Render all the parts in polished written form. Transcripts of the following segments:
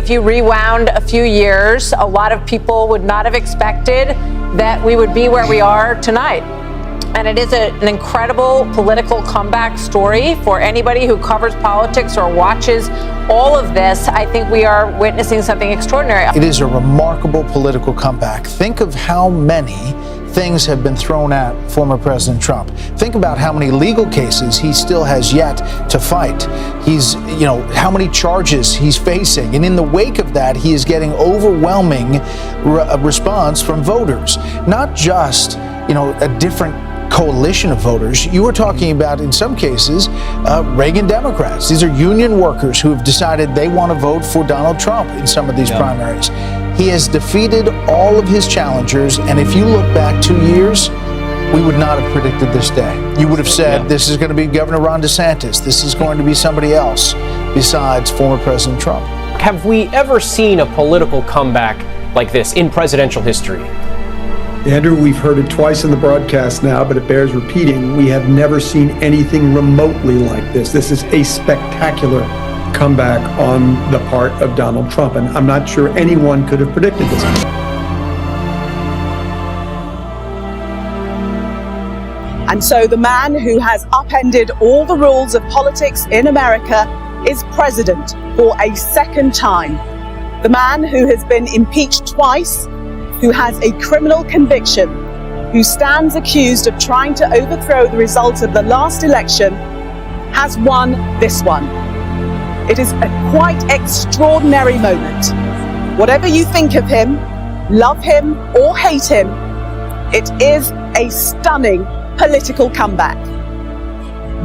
if you rewound a few years, a lot of people would not have expected that we would be where we are tonight. And it is an incredible political comeback story for anybody who covers politics or watches all of this. I think we are witnessing something extraordinary. It is a remarkable political comeback. Think of how many things have been thrown at former President Trump. Think about how many legal cases he still has yet to fight. How many charges he's facing. And in the wake of that, he is getting overwhelming response from voters. Not just, a different coalition of voters. You were talking about, in some cases, Reagan Democrats. These are union workers who have decided they want to vote for Donald Trump in some of these primaries. He has defeated all of his challengers, and if you look back 2 years, we would not have predicted this day. You would have said, this is going to be Governor Ron DeSantis. This is going to be somebody else besides former President Trump. Have we ever seen a political comeback like this in presidential history? Andrew, we've heard it twice in the broadcast now, but it bears repeating. We have never seen anything remotely like this. This is a spectacular comeback on the part of Donald Trump, and I'm not sure anyone could have predicted this. And so the man who has upended all the rules of politics in America is president for a second time. The man who has been impeached twice, who has a criminal conviction, who stands accused of trying to overthrow the results of the last election, has won this one. It is a quite extraordinary moment. Whatever you think of him, love him or hate him, it is a stunning political comeback.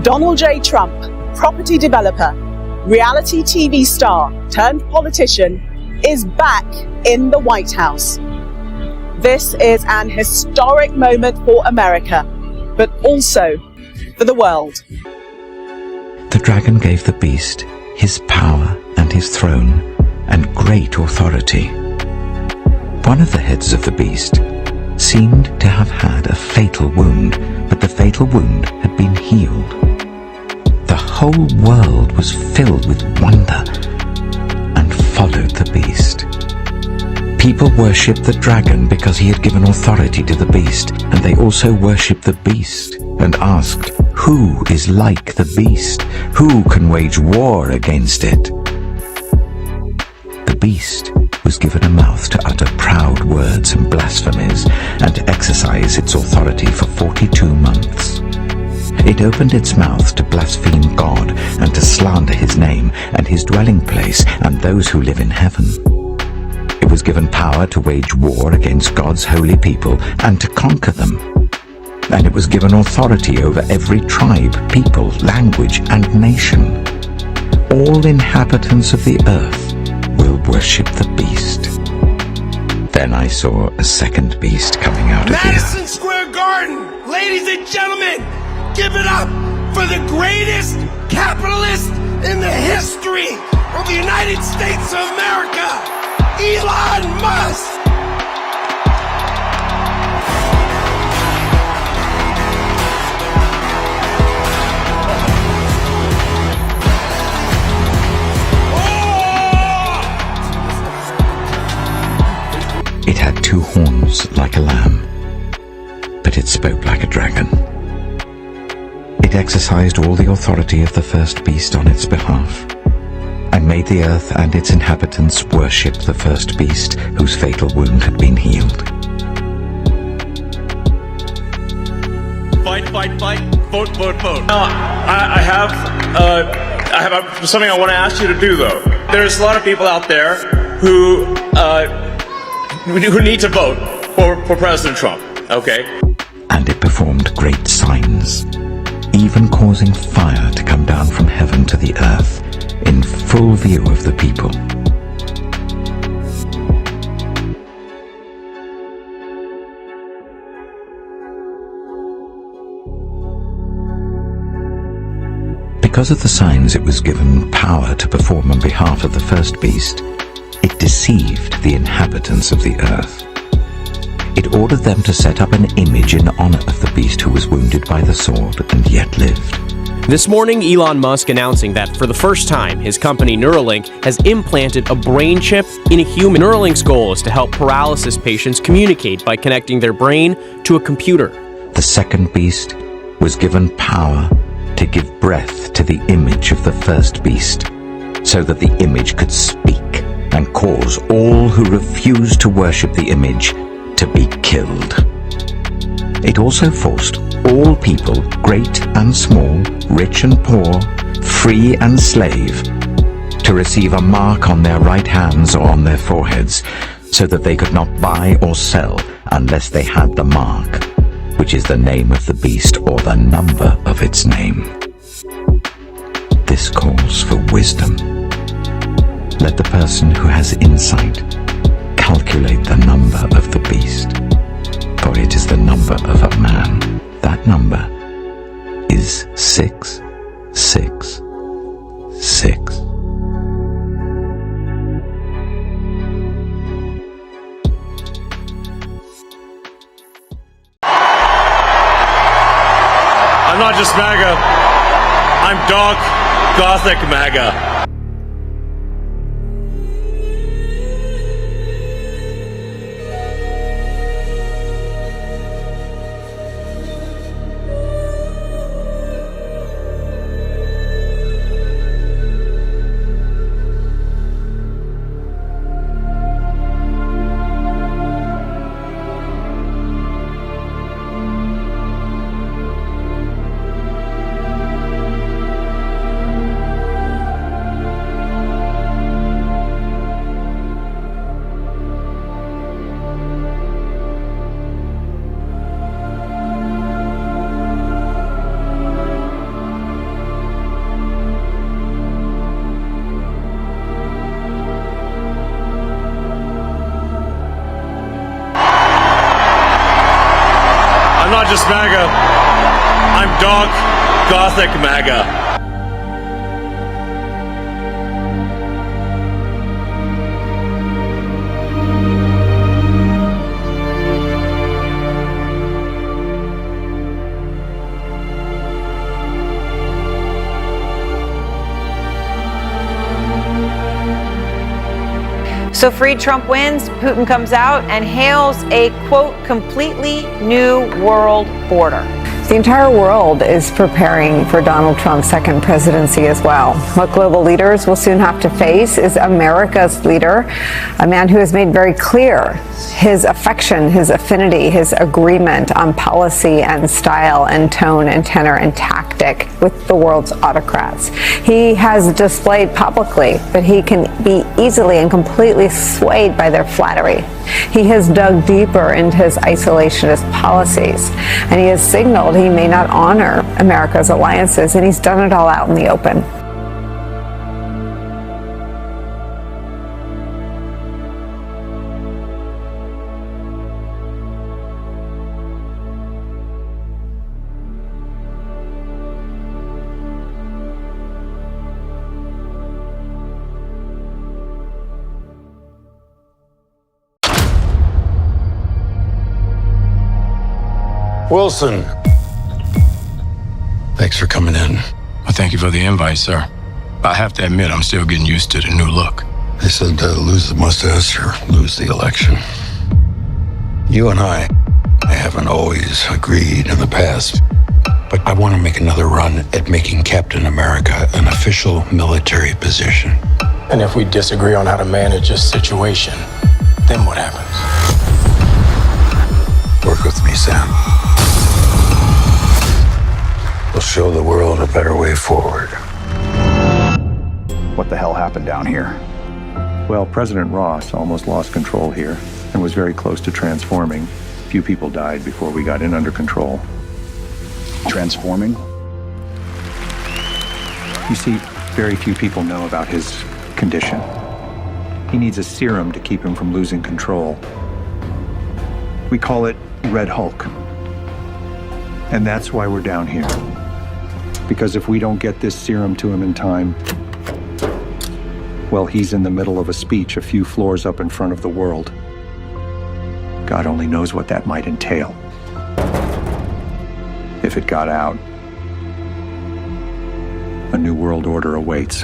Donald J. Trump, property developer, reality TV star turned politician, is back in the White House. This is an historic moment for America, but also for the world. The dragon gave the beast his power and his throne and great authority. One of the heads of the beast seemed to have had a fatal wound, but the fatal wound had been healed. The whole world was filled with wonder and followed the beast. People worshipped the dragon because he had given authority to the beast, and they also worshipped the beast and asked, "Who is like the beast? Who can wage war against it?" The beast was given a mouth to utter proud words and blasphemies, and to exercise its authority for 42 months. It opened its mouth to blaspheme God and to slander his name and his dwelling place and those who live in heaven. It was given power to wage war against God's holy people and to conquer them. And it was given authority over every tribe, people, language, and nation. All inhabitants of the earth will worship the beast. Then I saw a second beast coming out of the earth. Madison Square Garden, ladies and gentlemen, give it up for the greatest capitalist in the history of the United States of America, Elon Musk. It had two horns like a lamb, but it spoke like a dragon. It exercised all the authority of the first beast on its behalf, and made the earth and its inhabitants worship the first beast whose fatal wound had been healed. Fight, fight, fight, vote, vote, vote. I have something I want to ask you to do, though. There's a lot of people out there who need to vote for President Trump, okay? And it performed great signs, even causing fire to come down from heaven to the earth, in full view of the people. Because of the signs it was given power to perform on behalf of the first beast, it deceived the inhabitants of the earth. It ordered them to set up an image in honor of the beast who was wounded by the sword and yet lived, This morning, Elon Musk announcing that for the first time, his company Neuralink has implanted a brain chip in a human. Neuralink's goal is to help paralysis patients communicate by connecting their brain to a computer. The second beast was given power to give breath to the image of the first beast, so that the image could speak and cause all who refused to worship the image to be killed. It also forced all people, great and small, rich and poor, free and slave, to receive a mark on their right hands or on their foreheads, so that they could not buy or sell unless they had the mark, which is the name of the beast or the number of its name. This calls for wisdom. Let the person who has insight calculate the number of the beast, for it is the number of a man. That number is 666. I'm not just MAGA. I'm dark, gothic MAGA. I'm not just MAGA. I'm dark, gothic MAGA. So Free Trump wins, Putin comes out and hails a, quote, completely new world order. The entire world is preparing for Donald Trump's second presidency as well. What global leaders will soon have to face is America's leader, a man who has made very clear his affection, his affinity, his agreement on policy and style and tone and tenor and tactic with the world's autocrats. He has displayed publicly that he can be easily and completely swayed by their flattery. He has dug deeper into his isolationist policies, and he has signaled he may not honor America's alliances, and he's done it all out in the open. Wilson. Thanks for coming in. Well, thank you for the invite, sir. I have to admit, I'm still getting used to the new look. They said lose the mustache or lose the election. You and I haven't always agreed in the past, but I want to make another run at making Captain America an official military position. And if we disagree on how to manage this situation, then what happens? Work with me, Sam. We'll show the world a better way forward. What the hell happened down here? Well, President Ross almost lost control here and was very close to transforming. A few people died before we got in under control. Transforming? You see, very few people know about his condition. He needs a serum to keep him from losing control. We call it Red Hulk. And that's why we're down here. Because if we don't get this serum to him in time, well, he's in the middle of a speech a few floors up in front of the world. God only knows what that might entail. If it got out, A new world order awaits.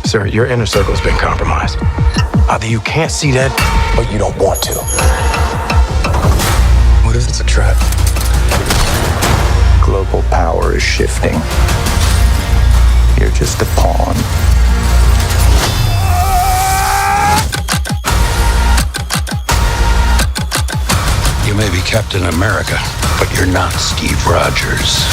Sir, your inner circle's been compromised. Either you can't see that, or you don't want to. What if it's a trap? Global power is shifting. You're just a pawn. You may be Captain America, but you're not Steve Rogers.